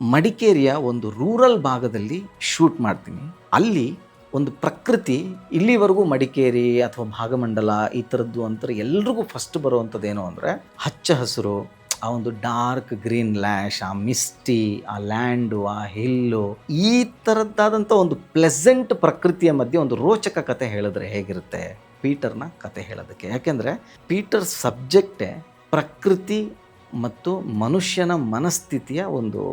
ಮಡಿಕೇರಿಯ ಒಂದು ರೂರಲ್ ಭಾಗದಲ್ಲಿ ಶೂಟ್ ಮಾಡ್ತೀನಿ. ಅಲ್ಲಿ ಒಂದು ಪ್ರಕೃತಿ ಇಲ್ಲಿವರೆಗೂ ಮಡಿಕೇರಿ ಅಥವಾ ಭಾಗಮಂಡಲ ಈ ಥರದ್ದು ಅಂತಾರೆ ಎಲ್ರಿಗೂ ಫಸ್ಟ್ ಬರುವಂಥದ್ದೇನು ಅಂದರೆ ಹಚ್ಚ ಹಸಿರು, ಆ ಒಂದು ಡಾರ್ಕ್ ಗ್ರೀನ್ ಲ್ಯಾಶ್, ಆ ಮಿಸ್ಟಿ, ಆ ಲ್ಯಾಂಡು, ಆ ಹಿಲ್ಲು, ಈ ಥರದ್ದಾದಂಥ ಒಂದು ಪ್ಲೆಸೆಂಟ್ ಪ್ರಕೃತಿಯ ಮಧ್ಯೆ ಒಂದು ರೋಚಕ ಕತೆ ಹೇಳಿದ್ರೆ ಹೇಗಿರುತ್ತೆ ಪೀಟರ್ನ ಕತೆ ಹೇಳೋದಕ್ಕೆ. ಯಾಕೆಂದರೆ ಪೀಟರ್ ಸಬ್ಜೆಕ್ಟೇ ಪ್ರಕೃತಿ ಮತ್ತು ಮನುಷ್ಯನ ಮನಸ್ಥಿತಿಯ ಒಂದು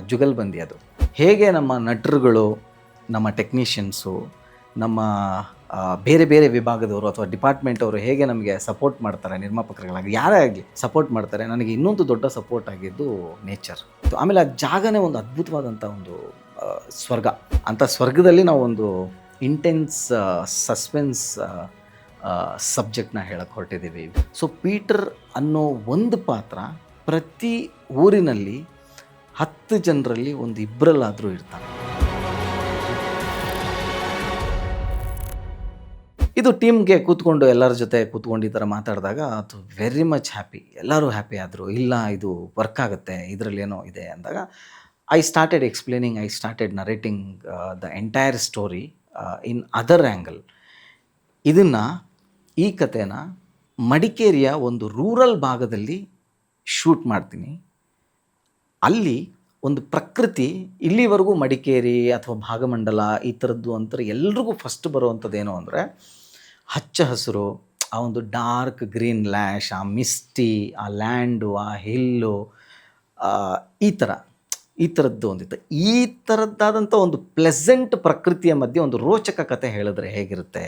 ಜುಗಲ್ಬಂದಿ. ಅದು ಹೇಗೆ ನಮ್ಮ ನಟರುಗಳು, ನಮ್ಮ ಟೆಕ್ನಿಷಿಯನ್ಸು, ನಮ್ಮ ಬೇರೆ ಬೇರೆ ವಿಭಾಗದವರು ಅಥವಾ ಡಿಪಾರ್ಟ್ಮೆಂಟ್ ಅವರು ಹೇಗೆ ನಮಗೆ ಸಪೋರ್ಟ್ ಮಾಡ್ತಾರೆ, ನಿರ್ಮಾಪಕರುಗಳಾಗಿ ಯಾರೇ ಆಗಲಿ ಸಪೋರ್ಟ್ ಮಾಡ್ತಾರೆ. ನನಗೆ ಇನ್ನೊಂದು ದೊಡ್ಡ ಸಪೋರ್ಟ್ ಆಗಿದ್ದು ನೇಚರ್. ಆಮೇಲೆ ಆ ಜಾಗನೇ ಒಂದು ಅದ್ಭುತವಾದಂಥ ಒಂದು ಸ್ವರ್ಗ. ಅಂಥ ಸ್ವರ್ಗದಲ್ಲಿ ನಾವು ಒಂದು ಇಂಟೆನ್ಸ್ ಸಸ್ಪೆನ್ಸ್ ಸಬ್ಜೆಕ್ಟ್ನ ಹೇಳಕ್ಕೆ ಹೊರಟಿದ್ದೀವಿ. ಸೊ ಪೀಟರ್ ಅನ್ನೋ ಒಂದು ಪಾತ್ರ ಪ್ರತಿ ಊರಿನಲ್ಲಿ 10 ಜನರಲ್ಲಿ ಒಂದು ಇಬ್ಬರಲ್ಲಾದರೂ ಇರ್ತಾರೆ. ಇದು ಟೀಮ್ಗೆ ಕೂತ್ಕೊಂಡು ಎಲ್ಲರ ಜೊತೆ ಕೂತ್ಕೊಂಡು ಈ ಥರ ಮಾತಾಡಿದಾಗ ಅದು ವೆರಿ ಮಚ್ ಹ್ಯಾಪಿ. ಎಲ್ಲರೂ ಹ್ಯಾಪಿ ಆದರು. ಇಲ್ಲ ಇದು ವರ್ಕ್ ಆಗುತ್ತೆ, ಇದರಲ್ಲಿ ಏನೋ ಇದೆ ಅಂದಾಗ I started narrating the entire story in other angle. ಈ ಕಥೆನ ಮಡಿಕೇರಿಯ ಒಂದು ರೂರಲ್ ಭಾಗದಲ್ಲಿ ಶೂಟ್ ಮಾಡ್ತೀನಿ. ಅಲ್ಲಿ ಒಂದು ಪ್ರಕೃತಿ ಇಲ್ಲಿವರೆಗೂ ಮಡಿಕೇರಿ ಅಥವಾ ಭಾಗಮಂಡಲ ಈ ಥರದ್ದು ಅಂತಾರೆ ಎಲ್ರಿಗೂ ಫಸ್ಟ್ ಬರುವಂಥದ್ದೇನು ಅಂದರೆ ಹಚ್ಚ ಹಸಿರು, ಆ ಒಂದು ಡಾರ್ಕ್ ಗ್ರೀನ್ ಲ್ಯಾಶ್, ಆ ಮಿಸ್ಟಿ, ಆ ಲ್ಯಾಂಡು, ಆ ಹಿಲ್ಲು, ಈ ಥರದ್ದು ಒಂದಿತ್ತು. ಈ ಥರದ್ದಾದಂಥ ಒಂದು ಪ್ಲೆಸೆಂಟ್ ಪ್ರಕೃತಿಯ ಮಧ್ಯೆ ಒಂದು ರೋಚಕ ಕತೆ ಹೇಳಿದ್ರೆ ಹೇಗಿರುತ್ತೆ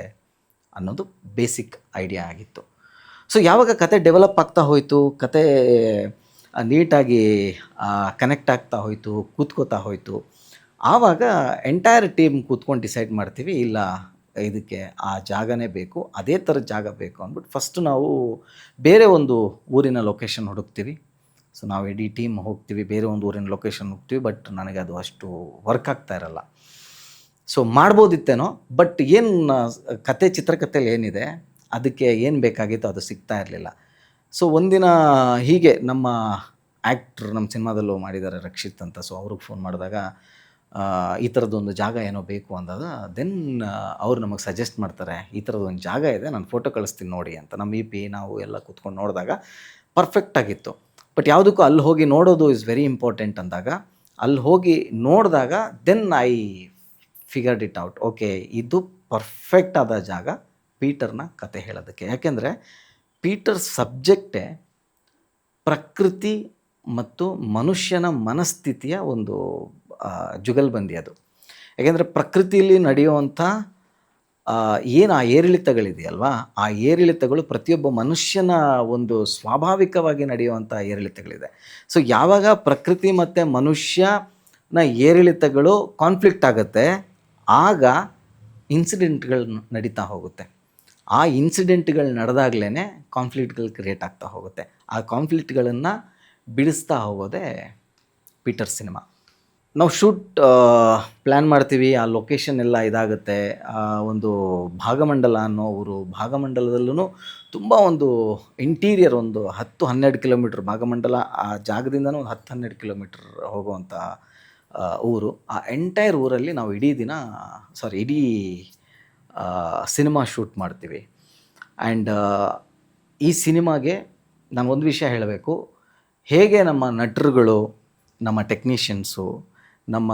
ಅನ್ನೋದು ಬೇಸಿಕ್ ಐಡಿಯಾ ಆಗಿತ್ತು. ಸೊ ಯಾವಾಗ ಕತೆ ಡೆವಲಪ್ ಆಗ್ತಾ ಹೋಯಿತು, ಕತೆ ನೀಟಾಗಿ ಕನೆಕ್ಟ್ ಆಗ್ತಾ ಹೋಯಿತು, ಕೂತ್ಕೋತಾ ಹೋಯಿತು, ಆವಾಗ ಎಂಟೈರ್ ಟೀಮ್ ಕೂತ್ಕೊಂಡು ಡಿಸೈಡ್ ಮಾಡ್ತೀವಿ, ಇಲ್ಲ ಇದಕ್ಕೆ ಆ ಜಾಗನೇ ಬೇಕು, ಅದೇ ಥರದ ಜಾಗ ಬೇಕು ಅಂದ್ಬಿಟ್ಟು ಫಸ್ಟ್ ನಾವು ಬೇರೆ ಒಂದು ಊರಿನ ಲೊಕೇಶನ್ ಹುಡುಕ್ತೀವಿ. ಸೊ ನಾವು ಇಡೀ ಟೀಮ್ ಹೋಗ್ತೀವಿ, ಬೇರೆ ಒಂದು ಊರಿನ ಲೊಕೇಶನ್ ಹೋಗ್ತೀವಿ. ಬಟ್ ನನಗೆ ಅದು ಅಷ್ಟು ವರ್ಕ್ ಆಗ್ತಾ ಇರಲ್ಲ. ಸೊ ಮಾಡ್ಬೋದಿತ್ತೇನೋ, ಬಟ್ ಏನು ಕತೆ ಚಿತ್ರಕಥೆಯಲ್ಲಿ ಏನಿದೆ ಅದಕ್ಕೆ ಏನು ಬೇಕಾಗಿತ್ತು ಅದು ಸಿಗ್ತಾ ಇರಲಿಲ್ಲ. ಸೊ ಒಂದಿನ ಹೀಗೆ ನಮ್ಮ ಆ್ಯಕ್ಟ್ರ್ ನಮ್ಮ ಸಿನಿಮಾದಲ್ಲೂ ಮಾಡಿದ್ದಾರೆ ರಕ್ಷಿತ್ ಅಂತ. ಸೊ ಅವ್ರಿಗೆ ಫೋನ್ ಮಾಡಿದಾಗ ಈ ಥರದ್ದೊಂದು ಜಾಗ ಏನೋ ಬೇಕು ಅಂದಾಗ ದೆನ್ ಅವ್ರು ನಮಗೆ ಸಜೆಸ್ಟ್ ಮಾಡ್ತಾರೆ, ಈ ಥರದ್ದೊಂದು ಜಾಗ ಇದೆ, ನಾನು ಫೋಟೋ ಕಳಿಸ್ತೀನಿ ನೋಡಿ ಅಂತ. ನಮ್ಮ ನಾವು ಎಲ್ಲ ಕೂತ್ಕೊಂಡು ನೋಡಿದಾಗ ಪರ್ಫೆಕ್ಟಾಗಿತ್ತು. ಬಟ್ ಯಾವುದಕ್ಕೂ ಅಲ್ಲಿ ಹೋಗಿ ನೋಡೋದು ಇಸ್ ವೆರಿ ಇಂಪಾರ್ಟೆಂಟ್ ಅಂದಾಗ ಅಲ್ಲಿ ಹೋಗಿ ನೋಡಿದಾಗ then I figured it out. Okay, ಇದು ಪರ್ಫೆಕ್ಟ್ ಆದ ಜಾಗ ಪೀಟರ್ನ ಕತೆ ಹೇಳೋದಕ್ಕೆ. ಯಾಕೆಂದರೆ ಪೀಟರ್ ಸಬ್ಜೆಕ್ಟೇ ಪ್ರಕೃತಿ ಮತ್ತು ಮನುಷ್ಯನ ಮನಸ್ಥಿತಿಯ ಒಂದು ಜುಗಲ್ಬಂದಿ. ಅದು ಯಾಕೆಂದರೆ ಪ್ರಕೃತಿಯಲ್ಲಿ ನಡೆಯುವಂಥ ಏನು ಆ ಏರಿಳಿತಗಳಿದೆಯಲ್ವಾ, ಆ ಏರಿಳಿತಗಳು ಪ್ರತಿಯೊಬ್ಬ ಮನುಷ್ಯನ ಒಂದು ಸ್ವಾಭಾವಿಕವಾಗಿ ನಡೆಯುವಂಥ ಏರಿಳಿತಗಳಿದೆ. ಸೊ ಯಾವಾಗ ಪ್ರಕೃತಿ ಮತ್ತು ಮನುಷ್ಯನ ಏರಿಳಿತಗಳು ಕಾನ್ಫ್ಲಿಕ್ಟ್ ಆಗುತ್ತೆ, ಆಗ ಇನ್ಸಿಡೆಂಟ್ಗಳು ನಡೀತಾ ಹೋಗುತ್ತೆ. ಆ ಇನ್ಸಿಡೆಂಟ್ಗಳು ನಡೆದಾಗಲೇ ಕಾನ್ಫ್ಲಿಕ್ಟ್ಗಳು ಕ್ರಿಯೇಟ್ ಆಗ್ತಾ ಹೋಗುತ್ತೆ. ಆ ಕಾನ್ಫ್ಲಿಕ್ಟ್ಗಳನ್ನು ಬಿಡಿಸ್ತಾ ಹೋಗೋದೇ ಪೀಟರ್ ಸಿನಿಮಾ. ನಾವು ಶೂಟ್ ಪ್ಲ್ಯಾನ್ ಮಾಡ್ತೀವಿ, ಆ ಲೊಕೇಶನ್ ಎಲ್ಲ ಇದಾಗುತ್ತೆ. ಒಂದು ಭಾಗಮಂಡಲ ಅನ್ನೋ ಊರು, ಭಾಗಮಂಡಲದಲ್ಲೂ ತುಂಬ ಒಂದು ಇಂಟೀರಿಯರ್ ಒಂದು 10-12 ಕಿಲೋಮೀಟ್ರ್, ಭಾಗಮಂಡಲ ಆ ಜಾಗದಿಂದನೂ ಒಂದು 10-12 ಕಿಲೋಮೀಟ್ರ್ ಹೋಗುವಂಥ ಊರು. ಆ ಎಂಟೈರ್ ಊರಲ್ಲಿ ನಾವು ಇಡೀ ಸಿನಿಮಾ ಶೂಟ್ ಮಾಡ್ತೀವಿ. ಆ್ಯಂಡ್ ಈ ಸಿನಿಮಾಗೆ ನಾನು ಒಂದು ವಿಷಯ ಹೇಳಬೇಕು. ಹೇಗೆ ನಮ್ಮ ನಟರುಗಳು, ನಮ್ಮ ಟೆಕ್ನಿಷಿಯನ್ಸು, ನಮ್ಮ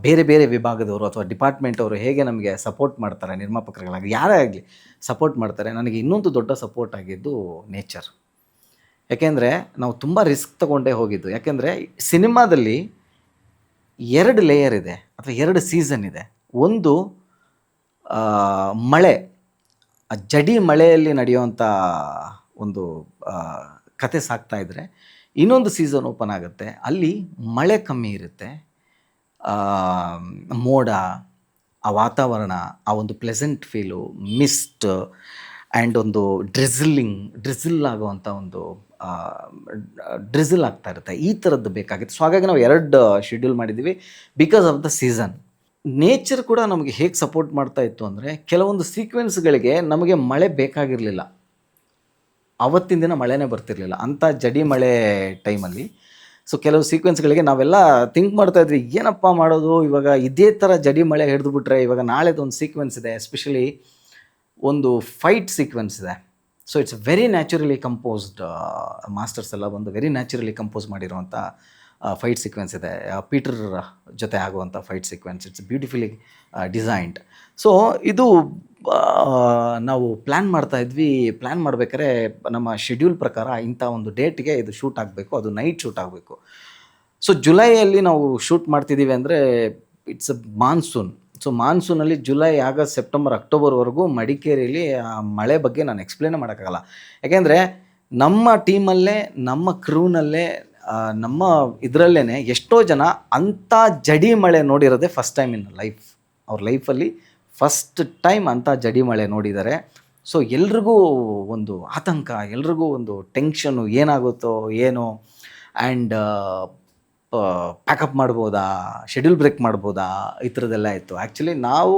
ಬೇರೆ ಬೇರೆ ವಿಭಾಗದವರು ಅಥವಾ ಡಿಪಾರ್ಟ್ಮೆಂಟ್ ಅವರು ಹೇಗೆ ನಮಗೆ ಸಪೋರ್ಟ್ ಮಾಡ್ತಾರೆ, ನಿರ್ಮಾಪಕರುಗಳಾಗಿ ಯಾರೇ ಆಗಲಿ ಸಪೋರ್ಟ್ ಮಾಡ್ತಾರೆ. ನನಗೆ ಇನ್ನೊಂದು ದೊಡ್ಡ ಸಪೋರ್ಟ್ ಆಗಿದ್ದು ನೇಚರ್. ಯಾಕೆಂದರೆ ನಾವು ತುಂಬ ರಿಸ್ಕ್ ತಗೊಂಡೇ ಹೋಗಿದ್ದು. ಯಾಕೆಂದರೆ ಸಿನಿಮಾದಲ್ಲಿ 2 ಲೇಯರ್ ಇದೆ ಅಥವಾ 2 ಸೀಸನ್ ಇದೆ. ಒಂದು ಮಳೆ, ಜಡಿ ಮಳೆಯಲ್ಲಿ ನಡೆಯುವಂಥ ಒಂದು ಕತೆ ಸಾಕ್ತಾಯಿದ್ರೆ, ಇನ್ನೊಂದು ಸೀಸನ್ ಓಪನ್ ಆಗುತ್ತೆ, ಅಲ್ಲಿ ಮಳೆ ಕಮ್ಮಿ ಇರುತ್ತೆ, ಮೋಡ, ಆ ವಾತಾವರಣ, ಆ ಒಂದು ಪ್ಲೆಸೆಂಟ್ ಫೀಲು, ಮಿಸ್ಟ್ ಆ್ಯಂಡ್ ಒಂದು ಡ್ರಿಝಲ್ ಆಗುವಂಥ ಒಂದು ಡ್ರಿಝಲ್ ಆಗ್ತಾ ಇರುತ್ತೆ. ಈ ಥರದ್ದು ಬೇಕಾಗಿತ್ತು. ಸೊ ಹಾಗಾಗಿ ನಾವು 2 ಶೆಡ್ಯೂಲ್ ಮಾಡಿದ್ದೀವಿ because of the season. Nature ಕೂಡ ನಮಗೆ ಹೇಗೆ ಸಪೋರ್ಟ್ ಮಾಡ್ತಾ ಇತ್ತು ಅಂದರೆ, ಕೆಲವೊಂದು ಸೀಕ್ವೆನ್ಸ್ಗಳಿಗೆ ನಮಗೆ ಮಳೆ ಬೇಕಾಗಿರಲಿಲ್ಲ, ಅವತ್ತಿನ ದಿನ ಮಳೆನೇ ಬರ್ತಿರಲಿಲ್ಲ. ಅಂಥ ಜಡಿ ಮಳೆ ಟೈಮಲ್ಲಿ ಸೊ ಕೆಲವು ಸೀಕ್ವೆನ್ಸ್ಗಳಿಗೆ ನಾವೆಲ್ಲ ಥಿಂಕ್ ಮಾಡ್ತಾ ಇದ್ವಿ, ಏನಪ್ಪ ಮಾಡೋದು ಇವಾಗ, ಇದೇ ಥರ ಜಡಿ ಮಳೆ ಹಿಡಿದು ಬಿಟ್ರೆ. ಇವಾಗ ನಾಳೆದೊಂದು ಸೀಕ್ವೆನ್ಸ್ ಇದೆ, ಎಸ್ಪೆಷಲಿ ಒಂದು ಫೈಟ್ ಸೀಕ್ವೆನ್ಸ್ ಇದೆ. So it's very naturally composed, masters ಎಲ್ಲ ಒಂದು ವೆರಿ ನ್ಯಾಚುರಲಿ ಕಂಪೋಸ್ ಮಾಡಿರುವಂಥ ಫೈಟ್ ಸೀಕ್ವೆನ್ಸ್ ಇದೆ. ಪೀಟರ್ ಜೊತೆ ಆಗುವಂಥ fight sequence, it's beautifully designed. So ಇದು ನಾವು ಪ್ಲ್ಯಾನ್ ಮಾಡ್ತಾಯಿದ್ವಿ. ಪ್ಲ್ಯಾನ್ ಮಾಡ್ಬೇಕಾದ್ರೆ ನಮ್ಮ ಶೆಡ್ಯೂಲ್ ಪ್ರಕಾರ ಇಂಥ ಒಂದು ಡೇಟ್ಗೆ ಇದು ಶೂಟ್ ಆಗಬೇಕು, ಅದು ನೈಟ್ ಶೂಟ್ ಆಗಬೇಕು. ಸೊ ಜುಲೈಯಲ್ಲಿ ನಾವು ಶೂಟ್ ಮಾಡ್ತಿದ್ದೀವಿ ಅಂದರೆ ಇಟ್ಸ್ ಅ ಮಾನ್ಸೂನ್. ಸೊ ಮಾನ್ಸೂನಲ್ಲಿ ಜುಲೈ, ಆಗಸ್ಟ್, ಸೆಪ್ಟೆಂಬರ್, ಅಕ್ಟೋಬರ್ವರೆಗೂ ಮಡಿಕೇರಿಯಲ್ಲಿ ಮಳೆ ಬಗ್ಗೆ ನಾನು ಎಕ್ಸ್ಪ್ಲೇನೇ ಮಾಡೋಕ್ಕಾಗಲ್ಲ. ಯಾಕೆಂದರೆ ನಮ್ಮ ಟೀಮಲ್ಲೇ, ನಮ್ಮ ಕ್ರೂನಲ್ಲೇ, ನಮ್ಮ ಇದರಲ್ಲೇ ಎಷ್ಟೋ ಜನ ಅಂಥ ಜಡಿ ಮಳೆ ನೋಡಿರೋದೇ ಫಸ್ಟ್ ಟೈಮ್ ಇನ್ ಲೈಫ್. ಅವ್ರ ಲೈಫಲ್ಲಿ ಫಸ್ಟ್ ಟೈಮ್ ಅಂಥ ಜಡಿ ಮಳೆ ನೋಡಿದ್ದಾರೆ. ಸೊ ಎಲ್ರಿಗೂ ಒಂದು ಆತಂಕ, ಎಲ್ರಿಗೂ ಒಂದು ಟೆನ್ಷನ್ನು, ಏನಾಗುತ್ತೋ ಏನೋ, ಆ್ಯಂಡ್ ಪ್ಯಾಕಪ್ ಮಾಡ್ಬೋದಾ, ಶೆಡ್ಯೂಲ್ ಬ್ರೇಕ್ ಮಾಡ್ಬೋದಾ, ಈ ಥರದ್ದೆಲ್ಲ ಇತ್ತು. ಆ್ಯಕ್ಚುಲಿ ನಾವು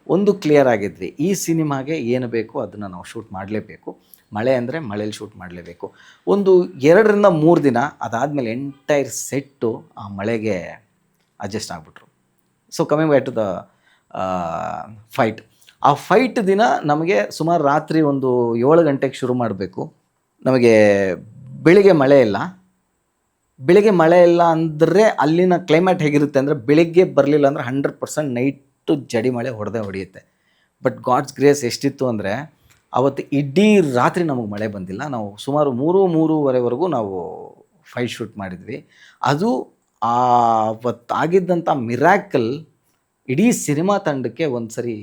ಒಂದು ಕ್ಲಿಯರ್ ಆಗಿದ್ವಿ, ಈ ಸಿನಿಮಾಗೆ ಏನು ಬೇಕು ಅದನ್ನು ನಾವು ಶೂಟ್ ಮಾಡಲೇಬೇಕು. ಮಳೆ ಅಂದರೆ ಮಳೇಲಿ ಶೂಟ್ ಮಾಡಲೇಬೇಕು. ಒಂದು 2-3 ದಿನ ಅದಾದಮೇಲೆ ಎಂಟೈರ್ ಸೆಟ್ಟು ಆ ಮಳೆಗೆ ಅಡ್ಜಸ್ಟ್ ಆಗಿಬಿಟ್ರು. So coming back to the fight. ಆ ಫೈಟ್ ದಿನ ನಮಗೆ ಸುಮಾರು ರಾತ್ರಿ ಒಂದು 7 ಗಂಟೆಗೆ ಶುರು ಮಾಡಬೇಕು. ನಮಗೆ ಬೆಳಿಗ್ಗೆ ಮಳೆ ಇಲ್ಲ. ಬೆಳಿಗ್ಗೆ ಮಳೆ ಇಲ್ಲ ಅಂದರೆ ಅಲ್ಲಿನ ಕ್ಲೈಮೇಟ್ ಹೇಗಿರುತ್ತೆ ಅಂದರೆ, ಬೆಳಿಗ್ಗೆ ಬರಲಿಲ್ಲ ಅಂದರೆ 100% ನೈಟು ಜಡಿ ಮಳೆ ಹೊಡೆಯುತ್ತೆ. ಬಟ್ ಗಾಡ್ಸ್ ಗ್ರೇಸ್ ಎಷ್ಟಿತ್ತು ಅಂದರೆ, ಅವತ್ತು ಇಡೀ ರಾತ್ರಿ ನಮಗೆ ಮಳೆ ಬಂದಿಲ್ಲ. ನಾವು ಸುಮಾರು 3-3:30ವರೆಗೂ ನಾವು ಫೈಟ್ ಶೂಟ್ ಮಾಡಿದ್ವಿ. ಅದು ಅವತ್ತಾಗಿದ್ದಂಥ ಮಿರಾಕಲ್ ಇಡೀ ಸಿನಿಮಾ ತಂಡಕ್ಕೆ ಒಂದು ಸರಿ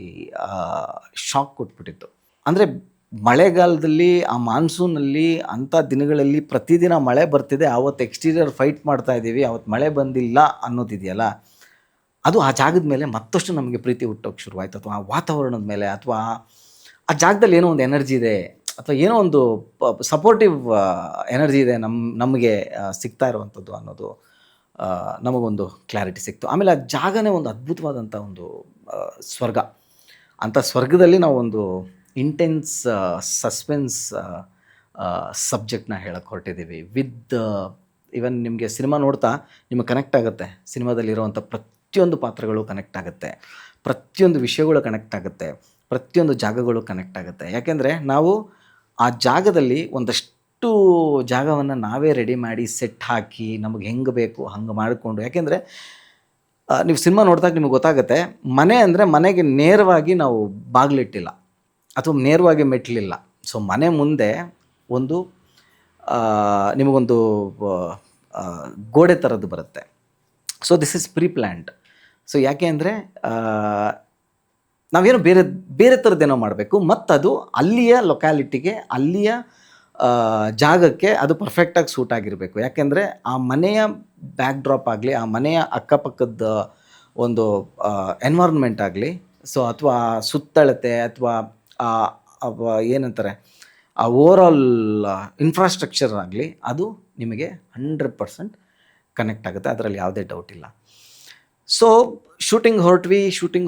ಶಾಕ್ ಕೊಟ್ಬಿಟ್ಟಿತ್ತು. ಅಂದರೆ ಮಳೆಗಾಲದಲ್ಲಿ, ಆ ಮಾನ್ಸೂನಲ್ಲಿ, ಅಂಥ ದಿನಗಳಲ್ಲಿ ಪ್ರತಿದಿನ ಮಳೆ ಬರ್ತಿದೆ, ಆವತ್ತು ಎಕ್ಸ್ಟೀರಿಯರ್ ಫೈಟ್ ಮಾಡ್ತಾ ಇದ್ದೀವಿ, ಅವತ್ತು ಮಳೆ ಬಂದಿಲ್ಲ ಅನ್ನೋದಿದೆಯಲ್ಲ, ಅದು ಆ ಜಾಗದ ಮೇಲೆ ಮತ್ತಷ್ಟು ನಮಗೆ ಪ್ರೀತಿ ಹುಟ್ಟೋಕ್ಕೆ ಶುರುವಾಯಿತು. ಅಥವಾ ಆ ವಾತಾವರಣದ ಮೇಲೆ, ಅಥವಾ ಆ ಜಾಗದಲ್ಲಿ ಏನೋ ಒಂದು ಎನರ್ಜಿ ಇದೆ, ಅಥವಾ ಏನೋ ಒಂದು ಸಪೋರ್ಟಿವ್ ಎನರ್ಜಿ ಇದೆ ನಮಗೆ ಸಿಗ್ತಾ ಇರುವಂಥದ್ದು ಅನ್ನೋದು ನಮಗೊಂದು ಕ್ಲಾರಿಟಿ ಸಿಕ್ತು. ಆಮೇಲೆ ಆ ಜಾಗನೇ ಒಂದು ಅದ್ಭುತವಾದಂಥ ಒಂದು ಸ್ವರ್ಗ. ಅಂಥ ಸ್ವರ್ಗದಲ್ಲಿ ನಾವು ಒಂದು ಇಂಟೆನ್ಸ್ ಸಸ್ಪೆನ್ಸ್ ಸಬ್ಜೆಕ್ಟ್ನ ಹೇಳಕ್ಕೆ ಹೊರಟಿದ್ದೀವಿ. ವಿತ್ ಈವನ್ ನಿಮಗೆ ಸಿನಿಮಾ ನೋಡ್ತಾ ನಿಮಗೆ ಕನೆಕ್ಟ್ ಆಗುತ್ತೆ. ಸಿನಿಮಾದಲ್ಲಿರುವಂಥ ಪ್ರತಿಯೊಂದು ಪಾತ್ರಗಳು ಕನೆಕ್ಟ್ ಆಗುತ್ತೆ, ಪ್ರತಿಯೊಂದು ವಿಷಯಗಳು ಕನೆಕ್ಟ್ ಆಗುತ್ತೆ, ಪ್ರತಿಯೊಂದು ಜಾಗಗಳು ಕನೆಕ್ಟ್ ಆಗುತ್ತೆ. ಯಾಕೆಂದರೆ ನಾವು ಆ ಜಾಗದಲ್ಲಿ ಒಂದಷ್ಟು ಜಾಗವನ್ನು ನಾವೇ ರೆಡಿ ಮಾಡಿ ಸೆಟ್ ಹಾಕಿ ನಮಗೆ ಹೆಂಗೆ ಬೇಕು ಹಂಗೆ ಮಾಡಿಕೊಂಡು. ಯಾಕೆಂದರೆ ನೀವು ಸಿನಿಮಾ ನೋಡಿದಾಗ ನಿಮಗೆ ಗೊತ್ತಾಗುತ್ತೆ, ಮನೆ ಅಂದರೆ ಮನೆಗೆ ನೇರವಾಗಿ ನಾವು ಬಾಗಿಲಿಟ್ಟಿಲ್ಲ ಅಥವಾ ನೇರವಾಗಿ ಮೆಟ್ಲಿಲ್ಲ. ಸೊ ಮನೆ ಮುಂದೆ ಒಂದು ನಿಮಗೊಂದು ಗೋಡೆ ಥರದ್ದು ಬರುತ್ತೆ. So this is pre planned. So ಯಾಕೆ ಅಂದರೆ ನಾವೇನೋ ಬೇರೆ ಥರದ್ದೇನೋ ಮಾಡಬೇಕು, ಮತ್ತು ಅದು ಅಲ್ಲಿಯ ಲೊಕ್ಯಾಲಿಟಿಗೆ, ಅಲ್ಲಿಯ ಜಾಗಕ್ಕೆ ಅದು ಪರ್ಫೆಕ್ಟಾಗಿ ಸೂಟ್ ಆಗಿರಬೇಕು. ಯಾಕೆಂದರೆ ಆ ಮನೆಯ ಬ್ಯಾಕ್ ಡ್ರಾಪ್ ಆಗಲಿ, ಆ ಮನೆಯ ಅಕ್ಕಪಕ್ಕದ ಒಂದು ಎನ್ವೈರ್ನ್ಮೆಂಟ್ ಆಗಲಿ, ಸೊ ಅಥವಾ ಸುತ್ತಳತೆ, ಅಥವಾ ಏನಂತಾರೆ ಆ ಓವರಾಲ್ ಇನ್ಫ್ರಾಸ್ಟ್ರಕ್ಚರ್ ಆಗಲಿ, ಅದು ನಿಮಗೆ 100% ಕನೆಕ್ಟ್ ಆಗುತ್ತೆ. ಅದರಲ್ಲಿ ಯಾವುದೇ ಡೌಟ್ ಇಲ್ಲ. ಸೊ ಶೂಟಿಂಗ್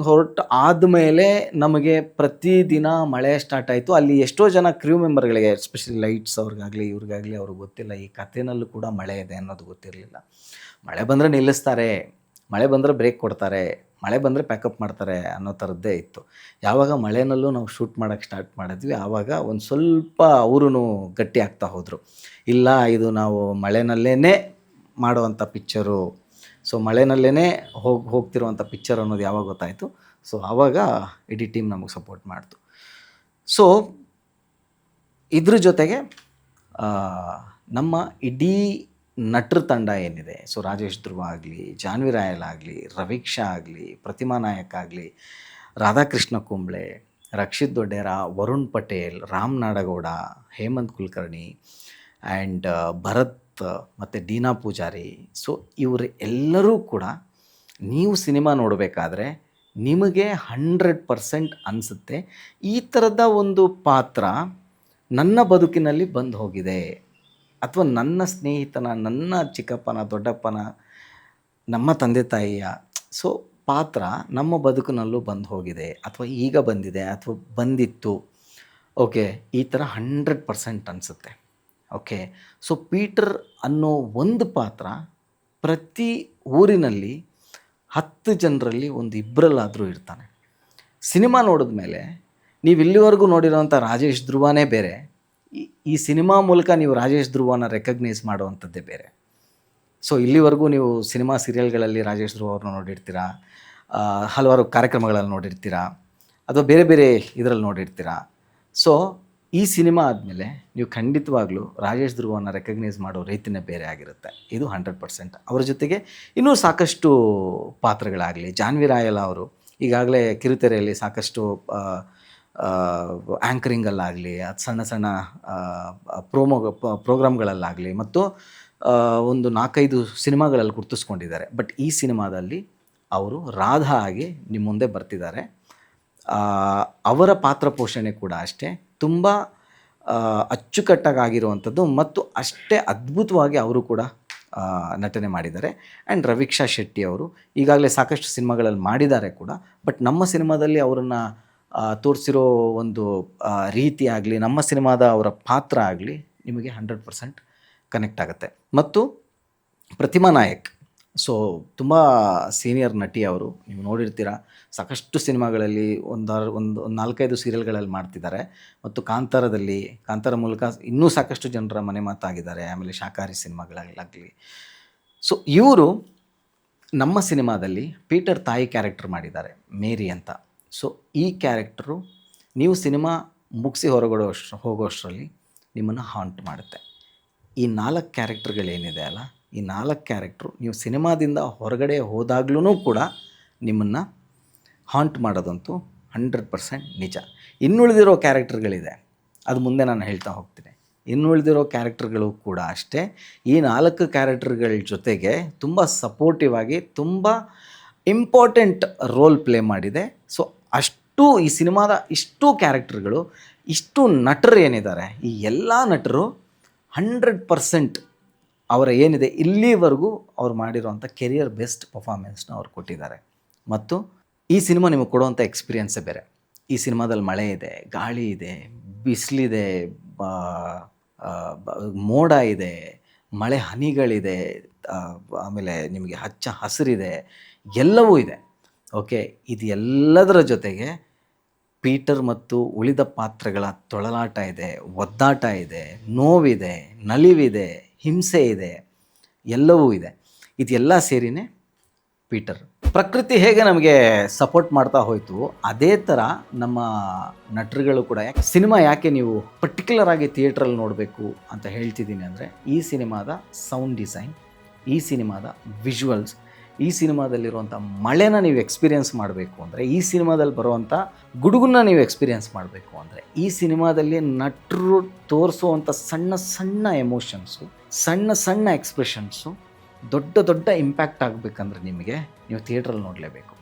ಹೊರಟು ಆದಮೇಲೆ ನಮಗೆ ಪ್ರತಿದಿನ ಮಳೆ ಸ್ಟಾರ್ಟ್ ಆಯಿತು. ಅಲ್ಲಿ ಎಷ್ಟೋ ಜನ ಕ್ರ್ಯೂ ಮೆಂಬರ್ಗಳಿಗೆ, ಎಸ್ಪೆಷಲಿ ಲೈಟ್ಸ್ ಅವ್ರಿಗಾಗಲಿ ಇವ್ರಿಗಾಗಲಿ ಅವ್ರಿಗೆ ಗೊತ್ತಿಲ್ಲ, ಈ ಕಥೆನಲ್ಲೂ ಕೂಡ ಮಳೆ ಇದೆ ಅನ್ನೋದು ಗೊತ್ತಿರಲಿಲ್ಲ. ಮಳೆ ಬಂದರೆ ನಿಲ್ಲಿಸ್ತಾರೆ, ಮಳೆ ಬಂದರೆ ಬ್ರೇಕ್ ಕೊಡ್ತಾರೆ, ಮಳೆ ಬಂದರೆ ಪ್ಯಾಕಪ್ ಮಾಡ್ತಾರೆ ಅನ್ನೋ ಥರದ್ದೇ ಇತ್ತು. ಯಾವಾಗ ಮಳೆನಲ್ಲೂ ನಾವು ಶೂಟ್ ಮಾಡೋಕ್ಕೆ ಸ್ಟಾರ್ಟ್ ಮಾಡಿದ್ವಿ, ಆವಾಗ ಒಂದು ಸ್ವಲ್ಪ ಅವರೂ ಗಟ್ಟಿ ಆಗ್ತಾ ಹೋದರು. ಇಲ್ಲ, ಇದು ನಾವು ಮಳೆನಲ್ಲೇ ಮಾಡುವಂಥ ಪಿಕ್ಚರು, ಸೊ ಮಳೆನಲ್ಲೇ ಹೋಗ್ತಿರುವಂಥ ಪಿಕ್ಚರ್ ಅನ್ನೋದು ಯಾವಾಗ ಗೊತ್ತಾಯಿತು. ಸೊ ಆವಾಗ ಇಡೀ ಟೀಮ್ ನಮಗೆ ಸಪೋರ್ಟ್ ಮಾಡ್ತು. ಸೊ ಇದ್ರ ಜೊತೆಗೆ ನಮ್ಮ ಇಡೀ ನಟರ ತಂಡ ಏನಿದೆ, ಸೊ ರಾಜೇಶ್ ಧ್ರುವ ಆಗಲಿ, ಜಾನ್ವಿ ರಾಯಲ್ ಆಗಲಿ, ರವೀಕ್ಷಾ ಆಗಲಿ, ಪ್ರತಿಮಾ ನಾಯಕ್ ಆಗಲಿ, ರಾಧಾಕೃಷ್ಣ ಕುಂಬ್ಳೆ, ರಕ್ಷಿತ್ ದೊಡ್ಡೇರ, ವರುಣ್ ಪಟೇಲ್, ರಾಮ್ ನಾಡಗೌಡ, ಹೇಮಂತ್ ಕುಲಕರ್ಣಿ, ಆ್ಯಂಡ್ ಭರತ್ ಮತ್ತು ದೀನಾ ಪೂಜಾರಿ. ಸೊ ಇವರು ಎಲ್ಲರೂ ಕೂಡ ನೀವು ಸಿನಿಮಾ ನೋಡಬೇಕಾದ್ರೆ ನಿಮಗೆ 100% ಅನಿಸುತ್ತೆ, ಈ ಥರದ ಒಂದು ಪಾತ್ರ ನನ್ನ ಬದುಕಿನಲ್ಲಿ ಬಂದು ಹೋಗಿದೆ, ಅಥವಾ ನನ್ನ ಸ್ನೇಹಿತನ, ನನ್ನ ಚಿಕ್ಕಪ್ಪನ, ದೊಡ್ಡಪ್ಪನ, ನಮ್ಮ ತಂದೆ ತಾಯಿಯ ಸೊ ಪಾತ್ರ ನಮ್ಮ ಬದುಕಿನಲ್ಲೂ ಬಂದು ಹೋಗಿದೆ, ಅಥವಾ ಈಗ ಬಂದಿದೆ, ಅಥವಾ ಬಂದಿತ್ತು. ಓಕೆ, ಈ ಥರ 100% ಅನಿಸುತ್ತೆ. ಓಕೆ, ಸೊ ಪೀಟರ್ ಅನ್ನೋ ಒಂದು ಪಾತ್ರ ಪ್ರತಿ ಊರಿನಲ್ಲಿ 10 ಜನರಲ್ಲಿ ಒಂದು ಇಬ್ಬರಲ್ಲಾದರೂ ಇರ್ತಾನೆ. ಸಿನಿಮಾ ನೋಡಿದ ಮೇಲೆ ನೀವು ಇಲ್ಲಿವರೆಗೂ ನೋಡಿರೋವಂಥ ರಾಜೇಶ್ ಧ್ರುವನೇ ಬೇರೆ, ಈ ಸಿನಿಮಾ ಮೂಲಕ ನೀವು ರಾಜೇಶ್ ಧ್ರುವನ ರೆಕಗ್ನೈಸ್ ಮಾಡುವಂಥದ್ದೇ ಬೇರೆ. ಸೊ ಇಲ್ಲಿವರೆಗೂ ನೀವು ಸಿನಿಮಾ ಸೀರಿಯಲ್ಗಳಲ್ಲಿ ರಾಜೇಶ್ ಧ್ರುವ ಅವ್ರನ್ನ ನೋಡಿರ್ತೀರ, ಹಲವಾರು ಕಾರ್ಯಕ್ರಮಗಳಲ್ಲಿ ನೋಡಿರ್ತೀರ, ಅಥವಾ ಬೇರೆ ಬೇರೆ ಇದರಲ್ಲಿ ನೋಡಿರ್ತೀರ. ಸೊ ಈ ಸಿನಿಮಾ ಆದಮೇಲೆ ನೀವು ಖಂಡಿತವಾಗ್ಲೂ ರಾಜೇಶ್ ಧ್ರುವನ ರೆಕಗ್ನೈಸ್ ಮಾಡೋ ರೀತಿಯೇ ಬೇರೆ ಆಗಿರುತ್ತೆ. ಇದು 100%. ಅವರ ಜೊತೆಗೆ ಇನ್ನೂ ಸಾಕಷ್ಟು ಪಾತ್ರಗಳಾಗಲಿ, ಜಾನ್ವಿ ರಾಯಲ ಅವರು ಈಗಾಗಲೇ ಕಿರುತೆರೆಯಲ್ಲಿ ಸಾಕಷ್ಟು ಆ್ಯಂಕರಿಂಗಲ್ಲಾಗಲಿ, ಅದು ಸಣ್ಣ ಸಣ್ಣ ಪ್ರೋಗ್ರಾಮ್ಗಳಲ್ಲಾಗಲಿ ಮತ್ತು ಒಂದು 4-5 ಸಿನಿಮಾಗಳಲ್ಲಿ ಗುರ್ತಿಸ್ಕೊಂಡಿದ್ದಾರೆ. ಬಟ್ ಈ ಸಿನಿಮಾದಲ್ಲಿ ಅವರು ರಾಧಾ ಆಗಿ ನಿಮ್ಮ ಮುಂದೆ ಬರ್ತಿದ್ದಾರೆ. ಅವರ ಪಾತ್ರ ಪೋಷಣೆ ಕೂಡ ಅಷ್ಟೇ ತುಂಬ ಅಚ್ಚುಕಟ್ಟಾಗಿರುವಂಥದ್ದು ಮತ್ತು ಅಷ್ಟೇ ಅದ್ಭುತವಾಗಿ ಅವರು ಕೂಡ ನಟನೆ ಮಾಡಿದ್ದಾರೆ. ಆ್ಯಂಡ್ ರವೀಕ್ಷಾ ಶೆಟ್ಟಿ ಅವರು ಈಗಾಗಲೇ ಸಾಕಷ್ಟು ಸಿನಿಮಾಗಳಲ್ಲಿ ಮಾಡಿದ್ದಾರೆ ಕೂಡ. ಬಟ್ ನಮ್ಮ ಸಿನಿಮಾದಲ್ಲಿ ಅವರನ್ನು ತೋರಿಸಿರೋ ಒಂದು ರೀತಿ ಆಗಲಿ, ನಮ್ಮ ಸಿನಿಮಾದ ಅವರ ಪಾತ್ರ ಆಗಲಿ ನಿಮಗೆ 100% ಕನೆಕ್ಟ್ ಆಗುತ್ತೆ. ಮತ್ತು ಪ್ರತಿಮಾ ನಾಯಕ್, ಸೊ ತುಂಬ ಸೀನಿಯರ್ ನಟಿ ಅವರು, ನೀವು ನೋಡಿರ್ತೀರ, ಸಾಕಷ್ಟು ಸಿನಿಮಾಗಳಲ್ಲಿ ಒಂದು 4-5 ಸೀರಿಯಲ್ಗಳಲ್ಲಿ ಮಾಡ್ತಿದ್ದಾರೆ. ಮತ್ತು ಕಾಂತಾರ ಮೂಲಕ ಇನ್ನೂ ಸಾಕಷ್ಟು ಜನರ ಮನೆ ಮಾತಾಗಿದ್ದಾರೆ. ಆಮೇಲೆ ಶಾಕಾಹಾರಿ ಸಿನಿಮಾಗಳಾಗಲಿ. ಸೊ ಇವರು ನಮ್ಮ ಸಿನಿಮಾದಲ್ಲಿ ಪೀಟರ್ ತಾಯಿ ಕ್ಯಾರೆಕ್ಟರ್ ಮಾಡಿದ್ದಾರೆ, ಮೇರಿ ಅಂತ. ಸೊ ಈ ಕ್ಯಾರೆಕ್ಟರು ನೀವು ಸಿನಿಮಾ ಮುಗಿಸಿ ಹೋಗೋಷ್ಟರಲ್ಲಿ ನಿಮ್ಮನ್ನು ಹಾಂಟ್ ಮಾಡುತ್ತೆ. ಈ 4 ಕ್ಯಾರೆಕ್ಟರ್ಗಳೇನಿದೆ ಅಲ್ಲ, ಈ 4 ಕ್ಯಾರೆಕ್ಟ್ರು ನೀವು ಸಿನಿಮಾದಿಂದ ಹೊರಗಡೆ ಹೋದಾಗ್ಲೂ ಕೂಡ ನಿಮ್ಮನ್ನು ಹಾಂಟ್ ಮಾಡೋದಂತೂ 100% ನಿಜ. ಇನ್ನುಳಿದಿರೋ ಕ್ಯಾರೆಕ್ಟರ್ಗಳಿದೆ, ಅದು ಮುಂದೆ ನಾನು ಹೇಳ್ತಾ ಹೋಗ್ತೀನಿ. ಇನ್ನುಳಿದಿರೋ ಕ್ಯಾರೆಕ್ಟರ್ಗಳು ಕೂಡ ಅಷ್ಟೇ ಈ 4 ಕ್ಯಾರೆಕ್ಟರ್ಗಳ ಜೊತೆಗೆ ತುಂಬ ಸಪೋರ್ಟಿವ್ ಆಗಿ ತುಂಬ ಇಂಪಾರ್ಟೆಂಟ್ ರೋಲ್ ಪ್ಲೇ ಮಾಡಿದೆ. ಸೊ ಅಷ್ಟು ಈ ಸಿನಿಮಾದ ಇಷ್ಟು ಕ್ಯಾರೆಕ್ಟರ್ಗಳು, ಇಷ್ಟು ನಟರು ಏನಿದ್ದಾರೆ, ಈ ಎಲ್ಲ ನಟರು 100% ಅವರ ಏನಿದೆ ಇಲ್ಲಿವರೆಗೂ ಅವ್ರು ಮಾಡಿರೋವಂಥ ಕೆರಿಯರ್ ಬೆಸ್ಟ್ ಪರ್ಫಾರ್ಮೆನ್ಸ್ನ ಅವ್ರು ಕೊಟ್ಟಿದ್ದಾರೆ. ಮತ್ತು ಈ ಸಿನಿಮಾ ನಿಮಗೆ ಕೊಡುವಂಥ ಎಕ್ಸ್ಪೀರಿಯನ್ಸೇ ಬೇರೆ. ಈ ಸಿನಿಮಾದಲ್ಲಿ ಮಳೆ ಇದೆ, ಗಾಳಿ ಇದೆ, ಬಿಸಿಲಿದೆ, ಮೋಡ ಇದೆ, ಮಳೆ ಹನಿಗಳಿದೆ, ಆಮೇಲೆ ನಿಮಗೆ ಹಚ್ಚ ಹಸಿರಿದೆ, ಎಲ್ಲವೂ ಇದೆ. ಓಕೆ, ಇದು ಎಲ್ಲದರ ಜೊತೆಗೆ ಪೀಟರ್ ಮತ್ತು ಉಳಿದ ಪಾತ್ರಗಳ ತೊಳಲಾಟ ಇದೆ, ಒದ್ದಾಟ ಇದೆ, ನೋವಿದೆ, ನಲಿವಿದೆ, ಹಿಂಸೆ ಇದೆ, ಎಲ್ಲವೂ ಇದೆ. ಇದೆಲ್ಲ ಸೇರಿನೇ ಪೀಟರ್. ಪ್ರಕೃತಿ ಹೇಗೆ ನಮಗೆ ಸಪೋರ್ಟ್ ಮಾಡ್ತಾ ಹೋಯಿತು, ಅದೇ ಥರ ನಮ್ಮ ನಟರುಗಳು ಕೂಡ. ಸಿನಿಮಾ ಯಾಕೆ ನೀವು ಪರ್ಟಿಕ್ಯುಲರ್ ಆಗಿ ಥಿಯೇಟ್ರಲ್ಲಿ ನೋಡಬೇಕು ಅಂತ ಹೇಳ್ತಿದ್ದೀನಿ ಅಂದರೆ, ಈ ಸಿನಿಮಾದ ಸೌಂಡ್ ಡಿಸೈನ್, ಈ ಸಿನಿಮಾದ ವಿಜುವಲ್ಸ್, ಈ ಸಿನಿಮಾದಲ್ಲಿರುವಂಥ ಮಳೆನ ನೀವು ಎಕ್ಸ್ಪೀರಿಯೆನ್ಸ್ ಮಾಡಬೇಕು ಅಂದರೆ, ಈ ಸಿನಿಮಾದಲ್ಲಿ ಬರುವಂಥ ಗುಡುಗನ್ನ ನೀವು ಎಕ್ಸ್ಪೀರಿಯೆನ್ಸ್ ಮಾಡಬೇಕು ಅಂದರೆ, ಈ ಸಿನಿಮಾದಲ್ಲಿ ನಟರು ತೋರಿಸುವಂಥ ಸಣ್ಣ ಸಣ್ಣ ಎಮೋಷನ್ಸು, ಸಣ್ಣ ಸಣ್ಣ ಎಕ್ಸ್ಪ್ರೆಷನ್ಸು ದೊಡ್ಡ ದೊಡ್ಡ ಇಂಪ್ಯಾಕ್ಟ್ ಆಗಬೇಕಂದ್ರೆ ನೀವು ಥಿಯೇಟ್ರಲ್ಲಿ ನೋಡಲೇಬೇಕು.